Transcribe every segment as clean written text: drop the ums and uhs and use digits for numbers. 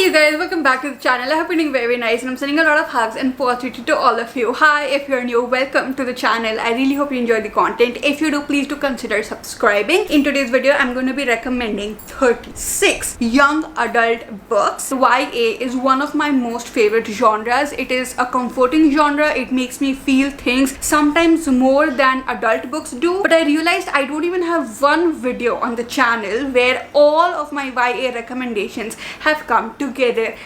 you guys, welcome back to the channel. I hope you're doing very nice and I'm sending a lot of hugs and positivity to all of you. Hi, if you're new, welcome to the channel. I really hope you enjoy the content. If you do, please do consider subscribing. In today's video, I'm going to be recommending 36 young adult books. YA is one of my most favorite genres. It is a comforting genre. It makes me feel things sometimes more than adult books do. But I realized I don't even have one video on the channel where all of my YA recommendations have come together,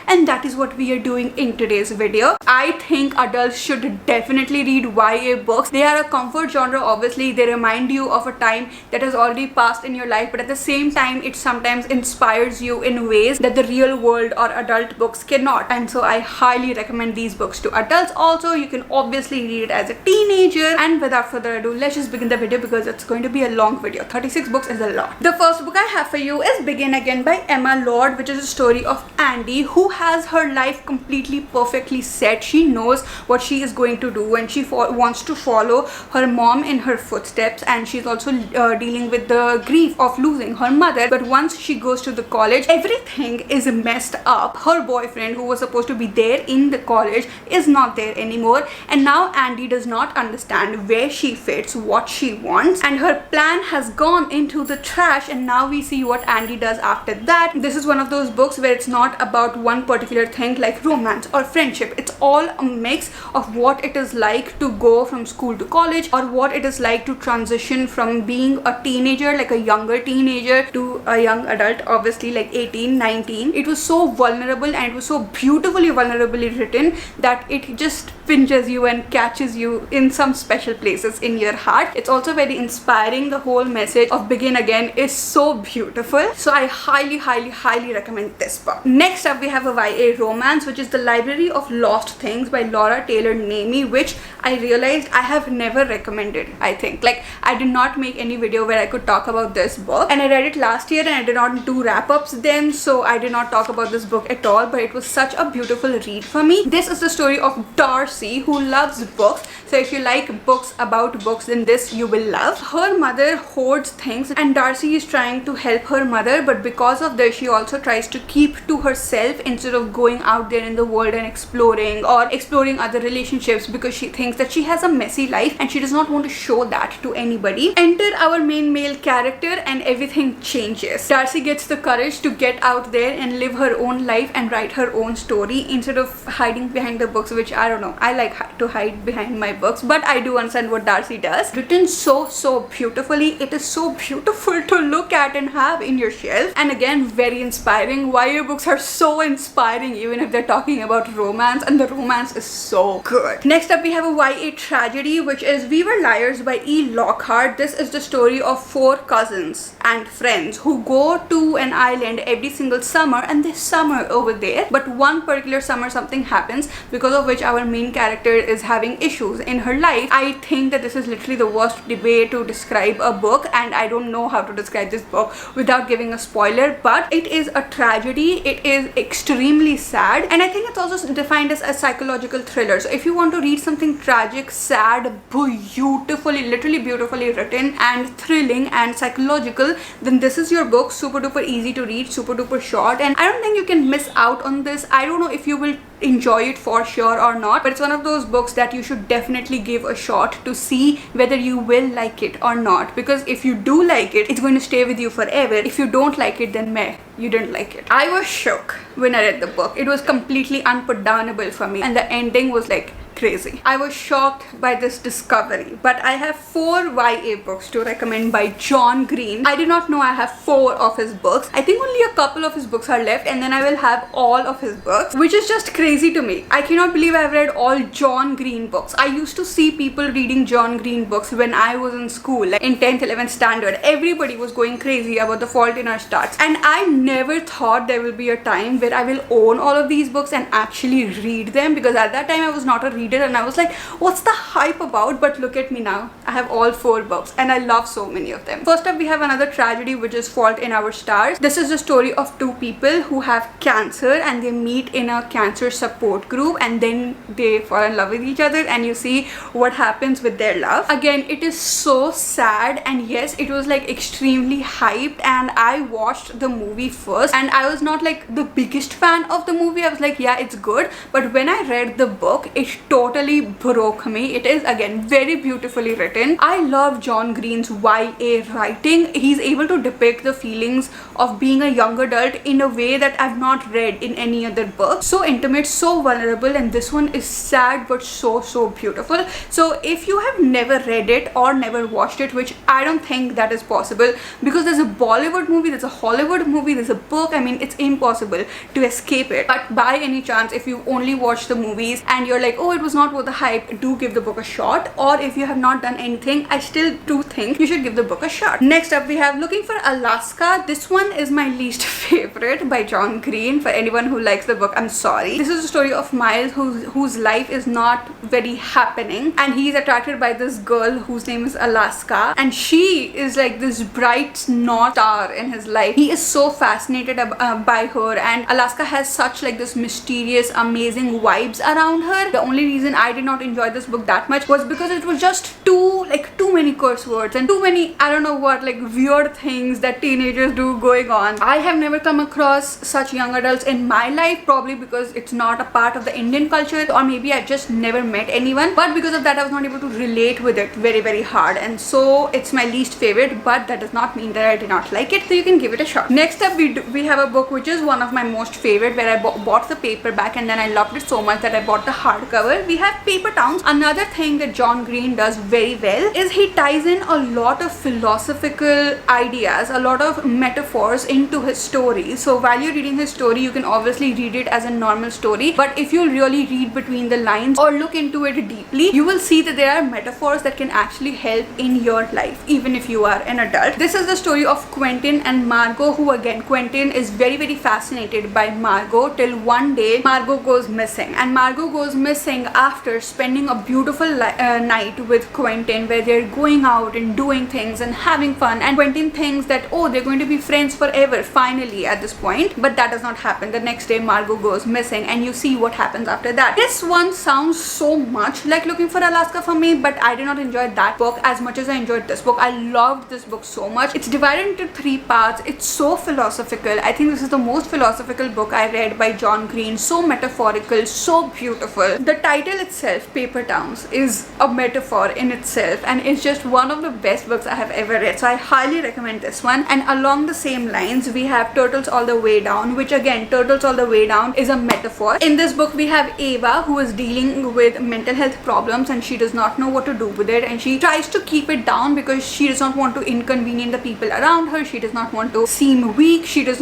and that is what we are doing in today's video. I think adults should definitely read YA books. They are a comfort genre. Obviously, they remind you of a time that has already passed in your life, but at the same time it sometimes inspires you in ways that the real world or adult books cannot, and so I highly recommend these books to adults. Also, you can obviously read it as a teenager. And without further ado, let's just begin the video because it's going to be a long video. 36 books is a lot. The first book I have for you is Begin Again by Emma Lord, which is a story of Andy who has her life completely perfectly set. She knows what she is going to do and she wants to follow her mom in her footsteps, and she's also dealing with the grief of losing her mother. But once she goes to the college, everything is messed up. Her boyfriend, who was supposed to be there in the college, is not there anymore, and now Andy does not understand where she fits, what she wants, and her plan has gone into the trash. And now we see what Andy does after that. This is one of those books where it's not about one particular thing like romance or friendship. It's all a mix of what it is like to go from school to college, or what it is like to transition from being a teenager, like a younger teenager, to a young adult, obviously like 18, 19. It was so vulnerable and it was so beautifully vulnerably written that it just pinches you and catches you in some special places in your heart. It's also very inspiring. The whole message of Begin Again is so beautiful. So I highly recommend this book. Next up, we have a YA romance, which is The Library of Lost Things by Laura Taylor Namey, which I realized I have never recommended. I think like I did not make any video where I could talk about this book, and I read it last year and I did not do wrap-ups then, so I did not talk about this book at all, but it was such a beautiful read for me. This is the story of Darcy, who loves books. So if you like books about books, then this you will love. Her mother hoards things and Darcy is trying to help her mother, but because of this she also tries to keep to herself instead of going out there in the world and exploring other relationships, because she thinks that she has a messy life and she does not want to show that to anybody. Enter our main male character and everything changes. Darcy gets the courage to get out there and live her own life and write her own story instead of hiding behind the books, which I don't know, I like to hide behind my books, but I do understand what Darcy does. Written so beautifully. It is so beautiful to look at and have in your shelf, and again very inspiring. YA books are so inspiring even if they're talking about romance, and the romance is so good. Next up, we have a YA tragedy, which is We Were Liars by E. Lockhart. This is the story of 4 cousins and friends who go to an island every single summer, and they summer over there. But one particular summer something happens because of which our main character is having issues in her life. I think that this is literally the worst way to describe a book, and I don't know how to describe this book without giving a spoiler, but it is a tragedy. It is extremely sad, and I think it's also defined as a psychological thriller. So if you want to read something tragic, sad, beautifully, literally beautifully written and thrilling and psychological, then this is your book. Super duper easy to read, super duper short, and I don't think you can miss out on this. I don't know if you will enjoy it for sure or not, but it's one of those books that you should definitely give a shot to see whether you will like it or not, because if you do like it, it's going to stay with you forever. If you don't like it, then meh, you didn't like it. I was shook when I read the book. It was completely unputdownable for me, and the ending was like crazy. I was shocked by this discovery. But I have 4 YA books to recommend by John Green. I did not know I have 4 of his books. I think only a couple of his books are left, and then I will have all of his books, which is just crazy to me. I cannot believe I've read all John Green books. I used to see people reading John Green books when I was in school, like in 10th, 11th standard. Everybody was going crazy about The Fault in Our Stars, and I never thought there will be a time where I will own all of these books and actually read them, because at that time I was not a reader read it and I was like, what's the hype about? But look at me now. I have all 4 books and I love so many of them. First up, we have another tragedy, which is Fault in Our Stars. This is the story of 2 people who have cancer and they meet in a cancer support group and then they fall in love with each other and you see what happens with their love. Again, it is so sad, and yes, it was like extremely hyped, and I watched the movie first and I was not like the biggest fan of the movie. I was like, yeah, it's good, but when I read the book, it totally broke me. It is again very beautifully written. I love John Green's YA writing. He's able to depict the feelings of being a young adult in a way that I've not read in any other book. So intimate, so vulnerable, and this one is sad but so beautiful. So if you have never read it or never watched it, which I don't think that is possible, because there's a Bollywood movie, there's a Hollywood movie, there's a book, I mean, it's impossible to escape it. But by any chance, if you only watch the movies and you're like, oh, it was not worth the hype, do give the book a shot. Or if you have not done anything, I still do think you should give the book a shot. Next up, we have Looking for Alaska. This one is my least favorite by John Green. For anyone who likes the book, I'm sorry. This is a story of Miles whose life is not very happening, and he's attracted by this girl whose name is Alaska, and she is like this bright north star in his life. He is so fascinated by her, and Alaska has such like this mysterious, amazing vibes around her. The only reason I did not enjoy this book that much was because it was just too many curse words and too many, I don't know what, like weird things that teenagers do going on. I have never come across such young adults in my life, probably because it's not a part of the Indian culture, or maybe I just never met anyone, but because of that I was not able to relate with it very hard, and so it's my least favorite. But that does not mean that I did not like it, so you can give it a shot. Next up, we have a book which is one of my most favorite, where I bought the paperback and then I loved it so much that I bought the hardcover. We have Paper Towns. Another thing that John Green does very well is he ties in a lot of philosophical ideas, a lot of metaphors into his story. So while you're reading his story, you can obviously read it as a normal story, but if you really read between the lines or look into it deeply, you will see that there are metaphors that can actually help in your life, even if you are an adult. This is the story of Quentin and Margot, who again, Quentin is very fascinated by Margot till one day Margot goes missing, and Margot goes missing after spending a beautiful night with Quentin, where they're going out and doing things and having fun, and Quentin thinks that, oh, they're going to be friends forever finally at this point, but that does not happen. The next day Margot goes missing, and you see what happens after that. This one sounds so much like Looking for Alaska for me, but I did not enjoy that book as much as I enjoyed this book. I loved this book so much. It's divided into 3 parts. It's so philosophical. I think this is the most philosophical book I read by John Green. So metaphorical, so beautiful. The title itself, Paper Towns, is a metaphor in itself, and it's just one of the best books I have ever read. So I highly recommend this one. And along the same lines, we have Turtles All the Way Down, which again, Turtles All the Way Down is a metaphor. In this book, we have Ava, who is dealing with mental health problems and she does not know what to do with it, and she tries to keep it down because she does not want to inconvenience the people around her. She does not want to seem weak. She just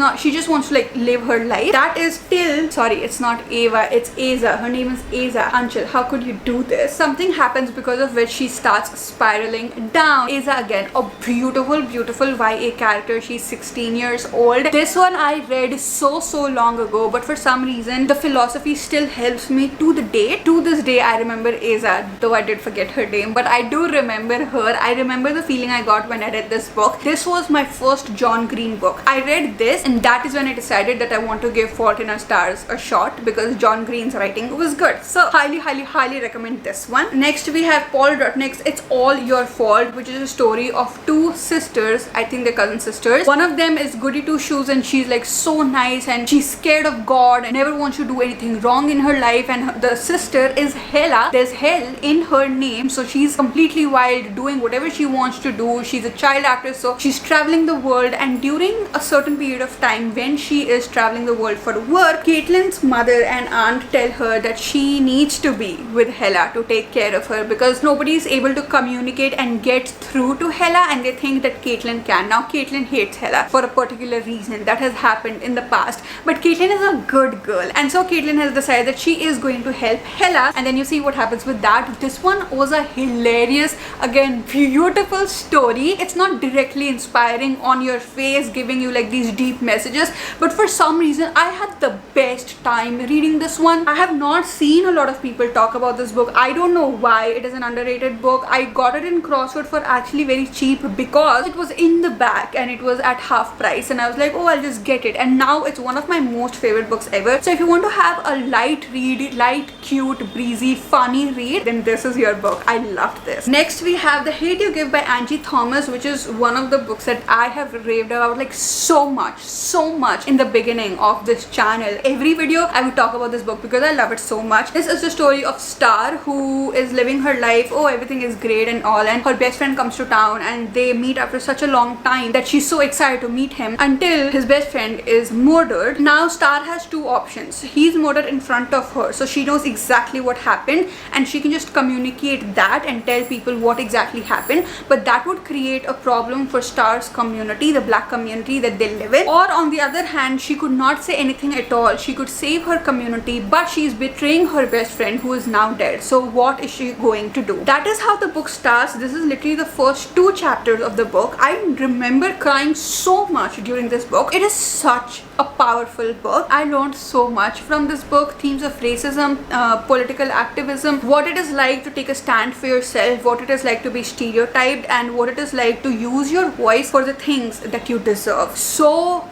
wants to like live her life. That is till, sorry, it's not Ava, it's Aza. Her name is Aza. Anchal, how could you do this? Something happens because of which she starts spiraling down. Aza, again, a beautiful YA character. She's 16 years old. This one I read so long ago, but for some reason the philosophy still helps me to this day. I remember Aza, though I did forget her name, but I do remember her. I remember the feeling I got when I read this book. This was my first John Green book. I read this, and that is when I decided that I want to give Fault in Our Stars a shot, because John Green's writing was good. So highly recommend this one. Next, we have Paul Rudnick's It's All Your Fault, which is a story of 2 sisters. I think they're cousin sisters. One of them is Goody Two Shoes, and she's like so nice and she's scared of God and never wants to do anything wrong in her life, and the sister is Hella. There's hell in her name, so she's completely wild, doing whatever she wants to do. She's a child actress, so she's traveling the world, and during a certain period of time when she is traveling the world for work, Caitlin's mother and aunt tell her that she needs to be with Hella to take care of her, because nobody is able to communicate and get through to Hella, and they think that Caitlin can. Now Caitlin hates Hella for a particular reason that has happened in the past, but Caitlin is a good girl, and so Caitlin has decided that she is going to help Hella, and then you see what happens with that. This one was a hilarious, again, beautiful story. It's not directly inspiring on your face, giving you like these deep messages, but for some reason I had the best time reading this one. I have not seen a lot of people talk about this book. I don't know why it is an underrated book. I got it in Crossword for actually very cheap because it was in the back and it was at half price, and I was like, oh, I'll just get it, and now it's one of my most favorite books ever. So if you want to have a light read, light, cute, breezy, funny read, then this is your book. I loved this. Next we have The Hate You Give by Angie Thomas, which is one of the books that I have raved about like so much in the beginning of this channel. Every video I would talk about this book because I love it so much. This is the story of Star, who is living her life. Oh, everything is great and all, and her best friend comes to town and they meet after such a long time that she's so excited to meet him until his best friend is murdered. Now Star has two options. He's murdered in front of her, so she knows exactly what happened and she can just communicate that and tell people what exactly happened, but that would create a problem for Star's community, the black community that they live in. Or on the other hand, she could not say anything at all. She could save her community, but she's betraying her best friend who is now dead. So what is she going to do? That is how the book starts. This is literally the first 2 chapters of the book. I remember crying so much during this book. It is such a powerful book. I learned so much from this book. Themes of racism, political activism, what it is like to take a stand for yourself, what it is like to be stereotyped, and what it is like to use your voice for the things that you deserve. So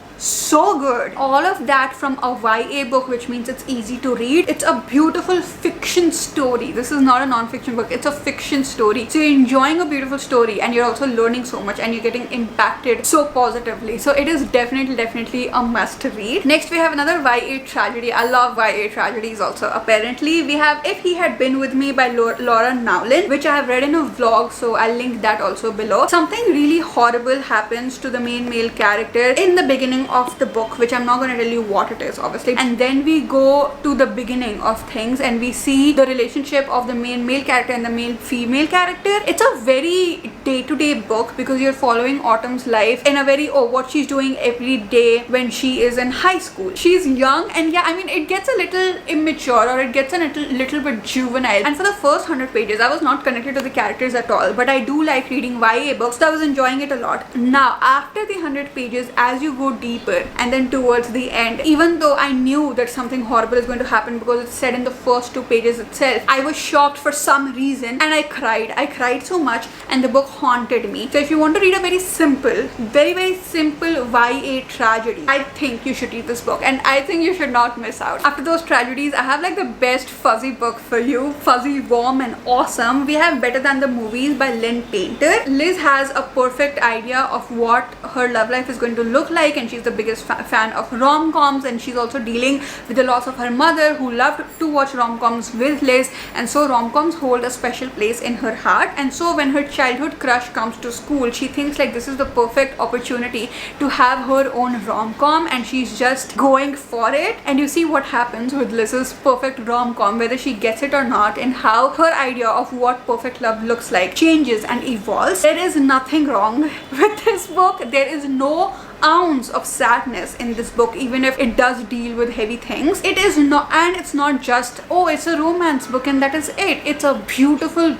good. All of that from a YA book, which means it's easy to read. It's a beautiful fiction story. This is not a non-fiction book. It's a fiction story. So you're enjoying a beautiful story and you're also learning so much and you're getting impacted so positively. So it is definitely a must read. Next we have another YA tragedy. I love YA tragedies also. Apparently we have If He Had Been With Me by Laura Nowlin, which I have read in a vlog, so I'll link that also below. Something really horrible happens to the main male character in the beginning of the book, which I'm not going to tell you what it is obviously, and then we go to the beginning of things and we see the relationship of the main male character and the main female character. It's a very day-to-day book because you're following Autumn's life in a very, what she's doing every day when she is in high school. She's young, and yeah, I mean, it gets a little immature or it gets a little bit juvenile, and for the first 100 pages I was not connected to the characters at all, but I do like reading YA books, so I was enjoying it a lot. Now after the 100 pages, as you go deeper and then towards the end, even though I knew that something horrible is going to happen because it's said in the first 2 pages itself, I was shocked for some reason and I cried so much, and the book haunted me. So if you want to read a very simple, very simple YA tragedy, I think you should read this book, and I think you should not miss out. After those tragedies, I have like the best fuzzy book for you. Fuzzy, warm and awesome. We have Better Than the Movies by Lynn Painter. Liz has a perfect idea of what her love life is going to look like, and she's the biggest fan of rom-coms, and she's also dealing with the loss of her mother who loved to watch rom-coms with Liz, and so rom-coms hold a special place in her heart. And so when her childhood crush comes to school, she thinks like this is the perfect opportunity to have her own rom-com, and she's just going for it. And you see what happens with Liz's perfect rom-com, whether she gets it or not, and how her idea of what perfect love looks like changes and evolves. There is nothing wrong with this book. There is no ounce of sadness in this book, even if it does deal with heavy things. It is not, and it's not just, oh, it's a romance book and that is it. It's a beautiful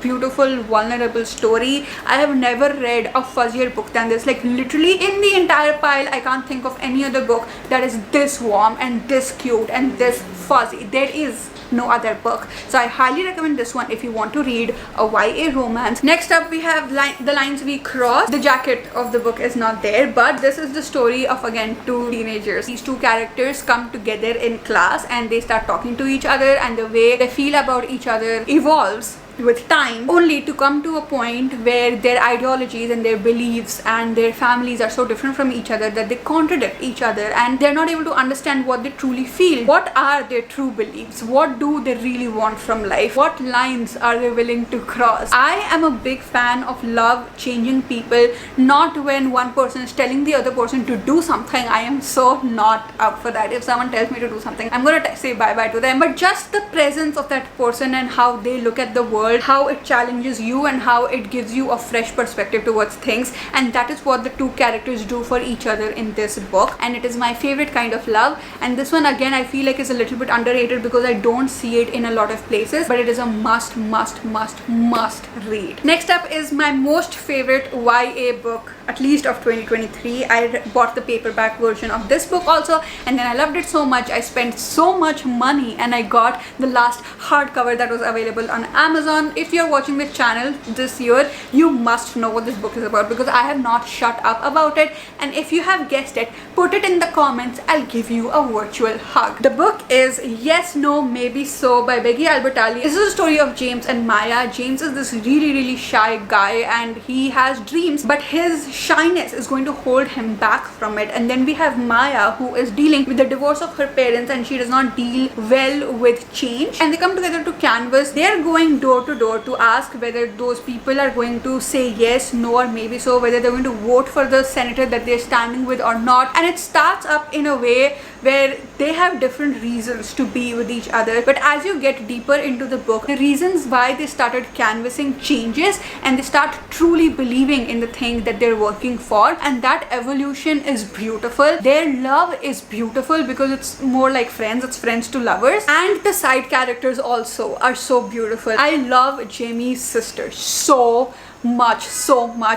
vulnerable story. I have never read a fuzzier book than this. Like literally in the entire pile, I can't think of any other book that is this warm and this cute and this fuzzy. There is no other book, so I highly recommend this one if you want to read a YA romance. Next up we have The Lines We Cross. The jacket of the book is not there, but this is the story of again 2 teenagers. These 2 characters come together in class and they start talking to each other, and the way they feel about each other evolves with time, only to come to a point where their ideologies and their beliefs and their families are so different from each other that they contradict each other, and they're not able to understand what they truly feel. What are their true beliefs? What do they really want from life? What lines are they willing to cross? I am a big fan of love changing people, not when one person is telling the other person to do something. I am so not up for that. If someone tells me to do something, I'm gonna say bye-bye to them, but just the presence of that person and how they look at the world, how it challenges you and how it gives you a fresh perspective towards things, and that is what the 2 characters do for each other in this book, and it is my favorite kind of love. And this one again I feel like is a little bit underrated because I don't see it in a lot of places, but it is a must read. Next up is my most favorite YA book at least of 2023. I bought the paperback version of this book also, and then I loved it so much. I spent so much money and I got the last hardcover that was available on Amazon. If you're watching this channel this year, you must know what this book is about, because I have not shut up about it. And if you have guessed it, put it in the comments. I'll give you a virtual hug. The book is Yes, No, Maybe So by Becky Albertalli. This is a story of James and Maya. James is this really shy guy and he has dreams, but his shyness is going to hold him back from it. And then we have Maya, who is dealing with the divorce of her parents, and she does not deal well with change. And they come together to canvas. They are going door to door to ask whether those people are going to say yes, no, or maybe so, whether they're going to vote for the senator that they're standing with or not. And it starts up in a way where they have different reasons to be with each other, but as you get deeper into the book, the reasons why they started canvassing changes, and they start truly believing in the thing that they're working for, and that evolution is beautiful. Their love is beautiful because it's more like friends, it's friends to lovers, and the side characters also are so beautiful. I love Jamie's sister so much.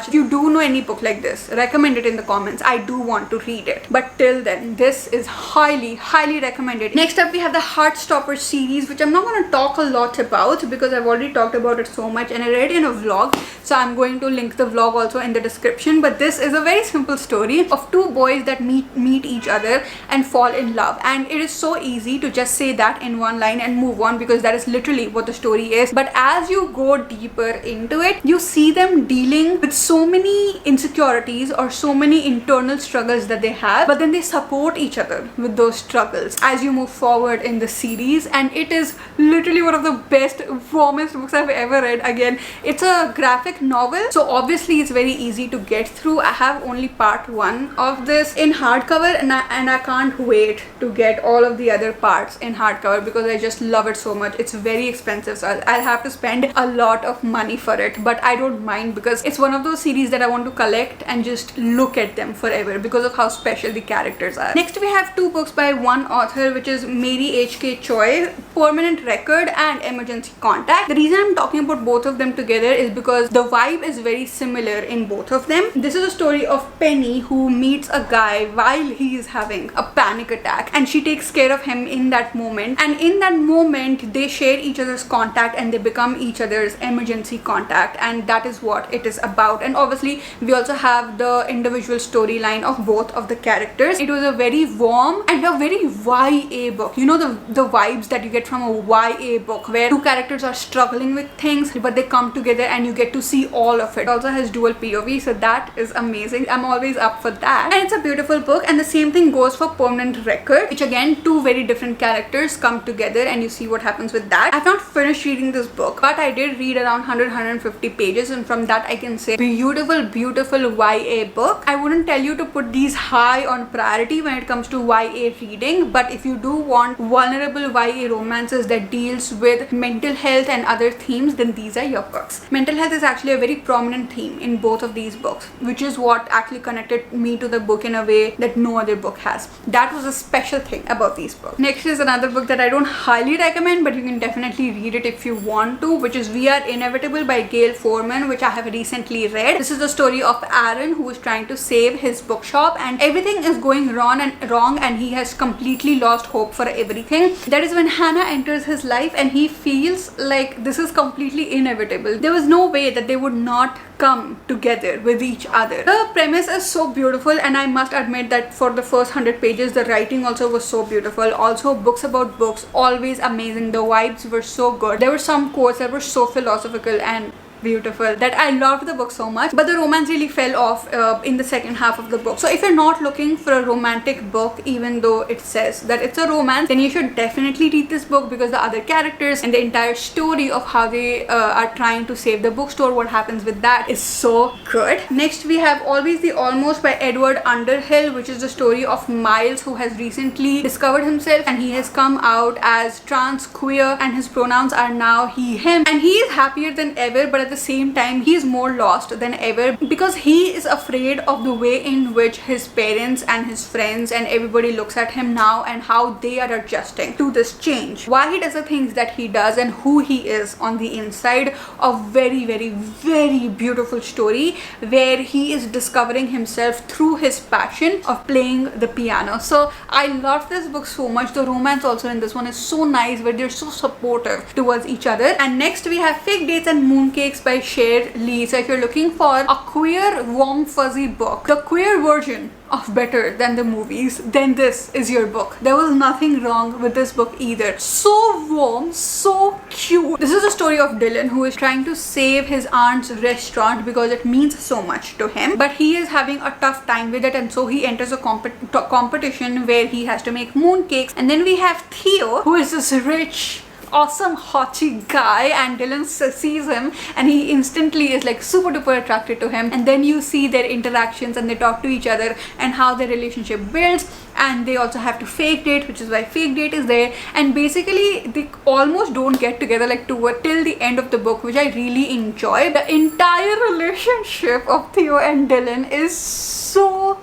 If you do know any book like this, recommend it in the comments. I do want to read it, but till then, this is highly recommended. Next up, we have the Heartstopper series, which I'm not going to talk a lot about because I've already talked about it so much and I read it in a vlog, so I'm going to link the vlog also in the description. But this is a very simple story of two boys that meet each other and fall in love, and it is so easy to just say that in one line and move on, because that is literally what the story is. But as you go deeper into it, you see them dealing with so many insecurities or so many internal struggles that they have, but then they support each other with those struggles as you move forward in the series. And it is literally one of the best, warmest books I've ever read. Again, it's a graphic novel, so obviously it's very easy to get through. I have only part 1 of this in hardcover, and I can't wait to get all of the other parts in hardcover because I just love it so much. It's very expensive, so I'll have to spend a lot of money for it, but I don't mind because it's one of those series that I want to collect and just look at them forever because of how special the characters are. Next, we have 2 books by one author, which is Mary H.K. Choi, Permanent Record and Emergency Contact. The reason I'm talking about both of them together is because the vibe is very similar in both of them. This is a story of Penny, who meets a guy while he is having a panic attack, and she takes care of him in that moment, and in that moment they share each other's contact and they become each other's emergency contact, and that is what it is about. And obviously we also have the individual storyline of both of the characters. It was a very warm and a very YA book. You know, the vibes that you get from a YA book where 2 characters are struggling with things but they come together and you get to see all of it. It also has dual POV, so that is amazing. I'm always up for that, and it's a beautiful book. And the same thing goes for Permanent Record, which again, 2 very different characters come together and you see what happens with that. I've not finished reading this book, but I did read around 100-150 pages, and from that I can say beautiful YA book. I wouldn't tell you to put these high on priority when it comes to YA reading, but if you do want vulnerable YA romances that deals with mental health and other themes, then these are your books. Mental health is actually a very prominent theme in both of these books, which is what actually connected me to the book in a way that no other book has. That was a special thing about these books. Next is another book that I don't highly recommend, but you can definitely read it if you want to, which is We Are Inevitable by Gail Foreman, which I have recently read. This is the story of Aaron, who is trying to save his bookshop and everything is going wrong and he has completely lost hope for everything. That is when Hannah enters his life and he feels like this is completely inevitable. There was no way that they would not come together with each other. The premise is so beautiful, and I must admit that for the first 100 pages the writing also was so beautiful. Also, books about books, always amazing. The vibes were so good. There were some quotes that were so philosophical and beautiful that I loved the book so much, but the romance really fell off in the second half of the book. So if you're not looking for a romantic book, even though it says that it's a romance, then you should definitely read this book, because the other characters and the entire story of how they are trying to save the bookstore, what happens with that, is so good. Next, we have Always the Almost by Edward Underhill, which is the story of Miles, who has recently discovered himself and he has come out as trans, queer, and his pronouns are now he, him, and he is happier than ever, but at at the same time he is more lost than ever because he is afraid of the way in which his parents and his friends and everybody looks at him now and how they are adjusting to this change, why he does the things that he does and who he is on the inside. A very, very, very beautiful story where he is discovering himself through his passion of playing the piano. So I love this book so much. The romance also in this one is so nice where they're so supportive towards each other. And next we have Fake Dates and Mooncakes by Cher Lee. So if you're looking for a queer warm fuzzy book, the queer version of Better Than the Movies, then this is your book. There was nothing wrong with this book either. So warm, so cute. This is the story of Dylan, who is trying to save his aunt's restaurant because it means so much to him, but he is having a tough time with it, and so he enters a competition where he has to make mooncakes. And then we have Theo, who is this rich, awesome hottie guy, and Dylan sees him and he instantly is like super duper attracted to him. And then you see their interactions and they talk to each other and how their relationship builds. And they also have to fake date, which is why Fake Date is there. And basically they almost don't get together like till the end of the book, which I really enjoy. The entire relationship of Theo and Dylan is so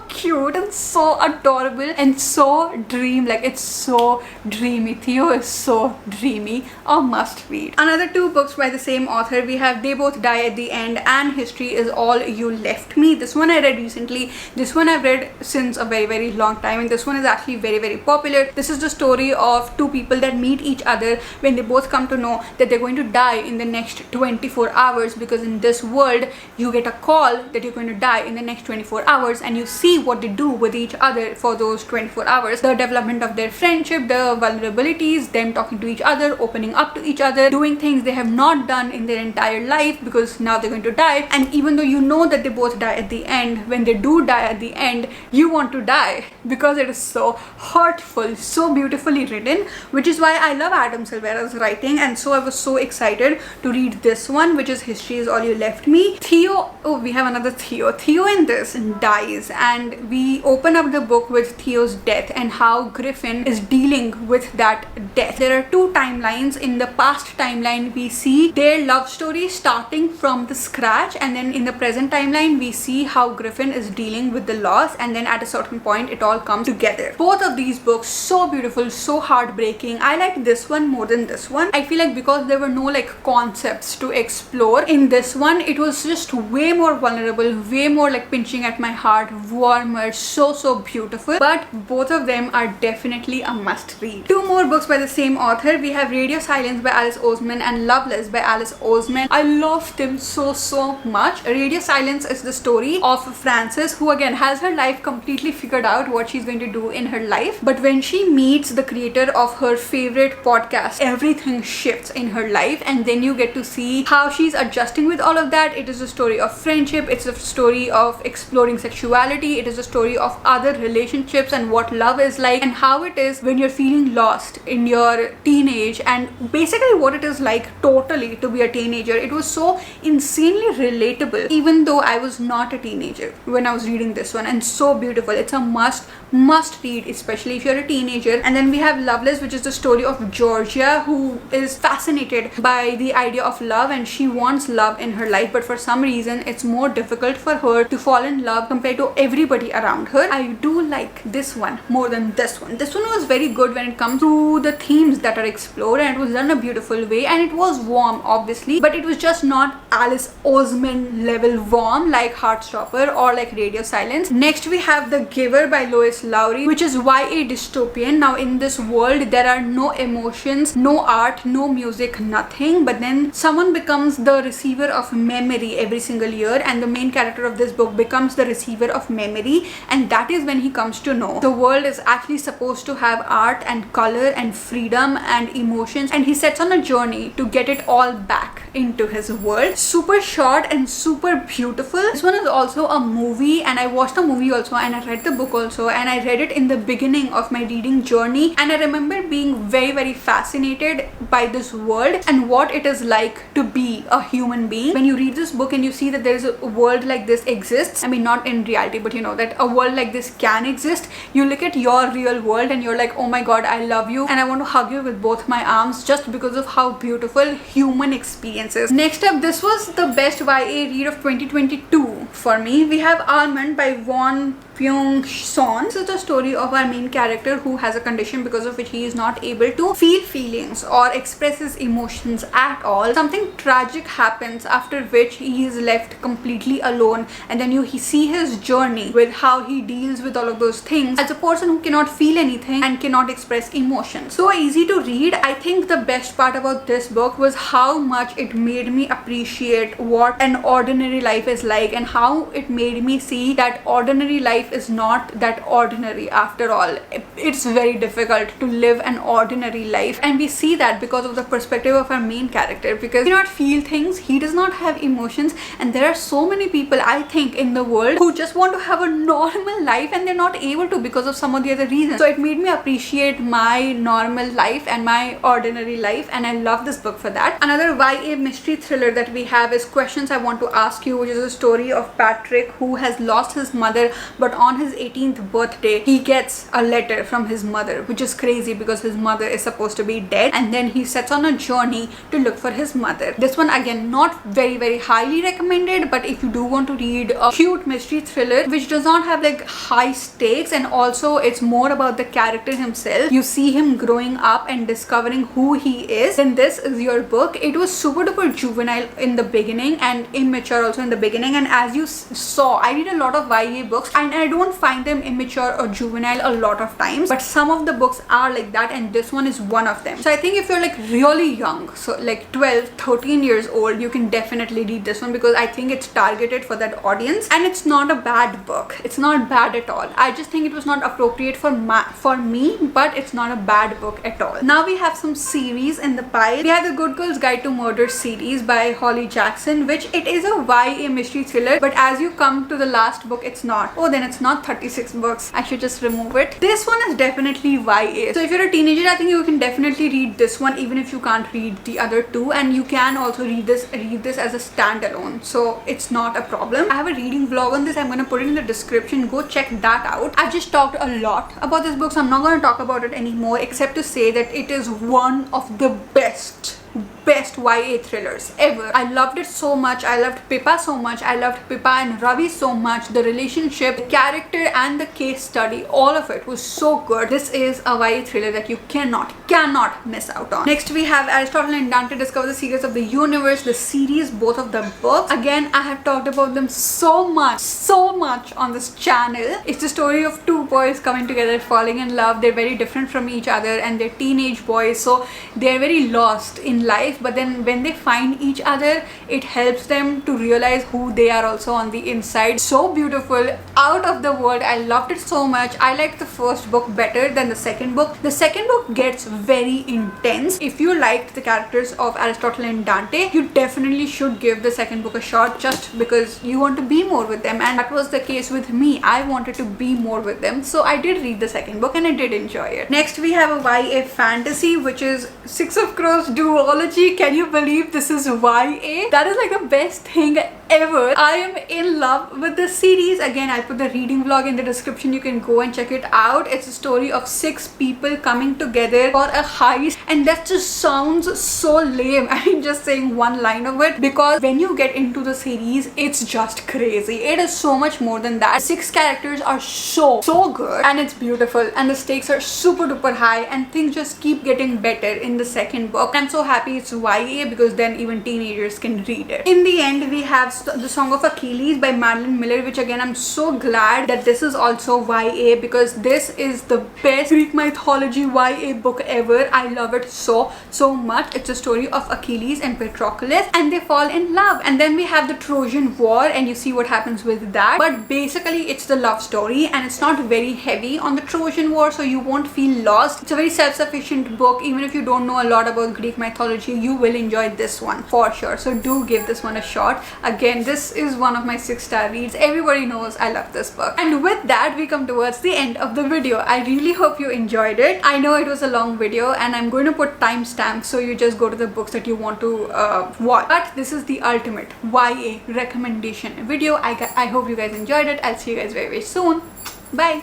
cute and so adorable and so it's so dreamy. Theo is so dreamy. A must read. Another two books by the same author, we have They Both Die at the End and History Is All You Left Me. This one I read recently. This one I've read since a very, very long time, and this one is actually very, very popular. This is the story of two people that meet each other when they both come to know that they're going to die in the next 24 hours, because in this world you get a call that you're going to die in the next 24 hours, and you see what they do with each other for those 24 hours. The development of their friendship, the vulnerabilities, them talking to each other, opening up to each other, doing things they have not done in their entire life because now they're going to die. And even though you know that they both die at the end, when they do die at the end, you want to die because it is so hurtful, so beautifully written, which is why I love Adam Silvera's writing. And so I was so excited to read this one, which is History Is All You Left Me. Theo, oh, we have another Theo. Theo in this dies, and we open up the book with Theo's death and how Griffin is dealing with that death. There are two timelines. In the past timeline we see their love story starting from the scratch, and then in the present timeline we see how Griffin is dealing with the loss, and then at a certain point it all comes together. Both of these books so beautiful, so heartbreaking. I like this one more than this one. I feel like because there were no like concepts to explore in this one, it was just way more vulnerable, way more like pinching at my heart, warmer, so beautiful. But both of them are definitely a must read. Two more books by the same author. We have Radio Silence by Alice Oseman and Loveless by Alice Oseman. I love them so much. Radio Silence is the story of Frances, who again has her life completely figured out what she's going to do in her life, but when she meets the creator of her favorite podcast, everything shifts in her life, and then you get to see how she's adjusting with all of that. It is a story of friendship, it's a story of exploring sexuality, it is a story of other relationships and what love is like, and how it is when you're feeling lost in your teenage, and basically what it is like totally to be a teenager. It was so insanely relatable, even though I was not a teenager when I was reading this one, and so beautiful. It's a must read, especially if you're a teenager. And then we have Loveless, which is the story of Georgia, who is fascinated by the idea of love, and she wants love in her life, but for some reason it's more difficult for her to fall in love compared to everybody around her. I do like this one more than this one. This one was very good when it comes to the themes that are explored, and it was done in a beautiful way, and it was warm obviously, but it was just not Alice Oseman level warm like Heartstopper or like Radio Silence. Next we have The Giver by Lois Lowry, which is YA dystopian. Now in this world there are no emotions, no art, no music, nothing, but then someone becomes the receiver of memory every single year, and the main character of this book becomes the receiver of memory, and that is when he comes to know the world is actually supposed to have art and color and freedom and emotions, and he sets on a journey to get it all back into his world. Super short and super beautiful. This one is also a movie, and I watched the movie also and I read the book also. also, and I read it in the beginning of my reading journey, and I remember being very fascinated by this world and what it is like to be a human being. When you read this book and you see that there is a world like this exists, I mean not in reality, but you know that a world like this can exist, you look at your real world and you're like, oh my god, I love you and I want to hug you with both my arms just because of how beautiful human experience is. Next up, this was the best YA read of 2022 for me. We have Almond by Won Byung-son. This is the story of our main character who has a condition because of which he is not able to feel feelings or express his emotions at all. Something tragic happens after which he is left completely alone, and then you see his journey with how he deals with all of those things as a person who cannot feel anything and cannot express emotions. So easy to read. I think the best part about this book was how much it made me appreciate what an ordinary life is like, and how it made me see that ordinary life is not that ordinary after all. It's very difficult to live an ordinary life, and we see that because of the perspective of our main character, because he cannot feel things, he does not have emotions, and there are so many people I think in the world who just want to have a normal life and they're not able to because of some of the other reasons. So it made me appreciate my normal life and my ordinary life, and I love this book for that. Another YA mystery thriller that we have is Questions I Want to Ask You, which is a story of Patrick who has lost his mother, but on his 18th birthday he gets a letter from his mother, which is crazy because his mother is supposed to be dead, and then he sets on a journey to look for his mother. This one again not very highly recommended, but if you do want to read a cute mystery thriller which does not have like high stakes, and also it's more about the character himself, you see him growing up and discovering who he is, then this is your book. It was super duper juvenile in the beginning and immature also in the beginning, and as you saw, I read a lot of YA books and I don't find them immature or juvenile a lot of times, but some of the books are like that, and this one is one of them. So I think if you're like really young, so like 12-13 years old, you can definitely read this one because I think it's targeted for that audience, and it's not a bad book. It's not bad at all. I just think it was not appropriate for me, but it's not a bad book at all. Now we have some series in the pile. We have the Good Girl's Guide to Murder series by Holly Jackson, which it is a YA mystery thriller, but as you come to the last book, it's not. Oh, then it's not 36 books. I should just remove it. This one is definitely YA. So if you're a teenager, I think you can definitely read this one even if you can't read the other two, and you can also read this as a standalone, so it's not a problem. I have a reading vlog on this. I'm going to put it in the description. Go check that out. I've just talked a lot about this book, so I'm not going to talk about it anymore except to say that it is one of the best YA thrillers ever. I loved it so much. I loved Pippa so much. I loved Pippa and Ravi so much. The relationship, the character, and the case study, all of it was so good. This is a YA thriller that you cannot miss out on. Next we have Aristotle and Dante Discover the Secrets of the Universe, the series, both of the books. Again, I have talked about them so much on this channel. It's the story of two boys coming together, falling in love. They're very different from each other and they're teenage boys, so they're very lost in life, but then when they find each other, it helps them to realize who they are also on the inside. So beautiful, out of the world. I loved it so much. I liked the first book better than the second book. The second book gets very intense. If you liked the characters of Aristotle and Dante, you definitely should give the second book a shot just because you want to be more with them, and that was the case with me. I wanted to be more with them, so I did read the second book and I did enjoy it. Next we have a YA fantasy, which is Six of Crows duology. Can you believe this is YA? That is like the best thing ever. I am in love with the series. Again, I'll put the reading vlog in the description. You can go and check it out. It's a story of 6 people coming together for a heist, and that just sounds so lame. I mean, just saying one line of it, because when you get into the series, it's just crazy. It is so much more than that. 6 characters are so good, and it's beautiful, and the stakes are super duper high, and things just keep getting better in the second book. I'm so happy it's YA because then even teenagers can read it. In the end, we have The Song of Achilles by Madeline Miller, which again, I'm so glad that this is also YA because this is the best Greek mythology YA book ever. I love it so much. It's a story of Achilles and Patroclus, and they fall in love, and then we have the Trojan War, and you see what happens with that. But basically, it's the love story, and it's not very heavy on the Trojan War, so you won't feel lost. It's a very self-sufficient book. Even if you don't know a lot about Greek mythology, you will enjoy this one for sure. So do give this one a shot. Again, again, this is one of my 6-star reads. Everybody knows I love this book. And with that, we come towards the end of the video. I really hope you enjoyed it. I know it was a long video and I'm going to put timestamps so you just go to the books that you want to watch. But this is the ultimate YA recommendation video. I hope you guys enjoyed it. I'll see you guys very, very soon. Bye.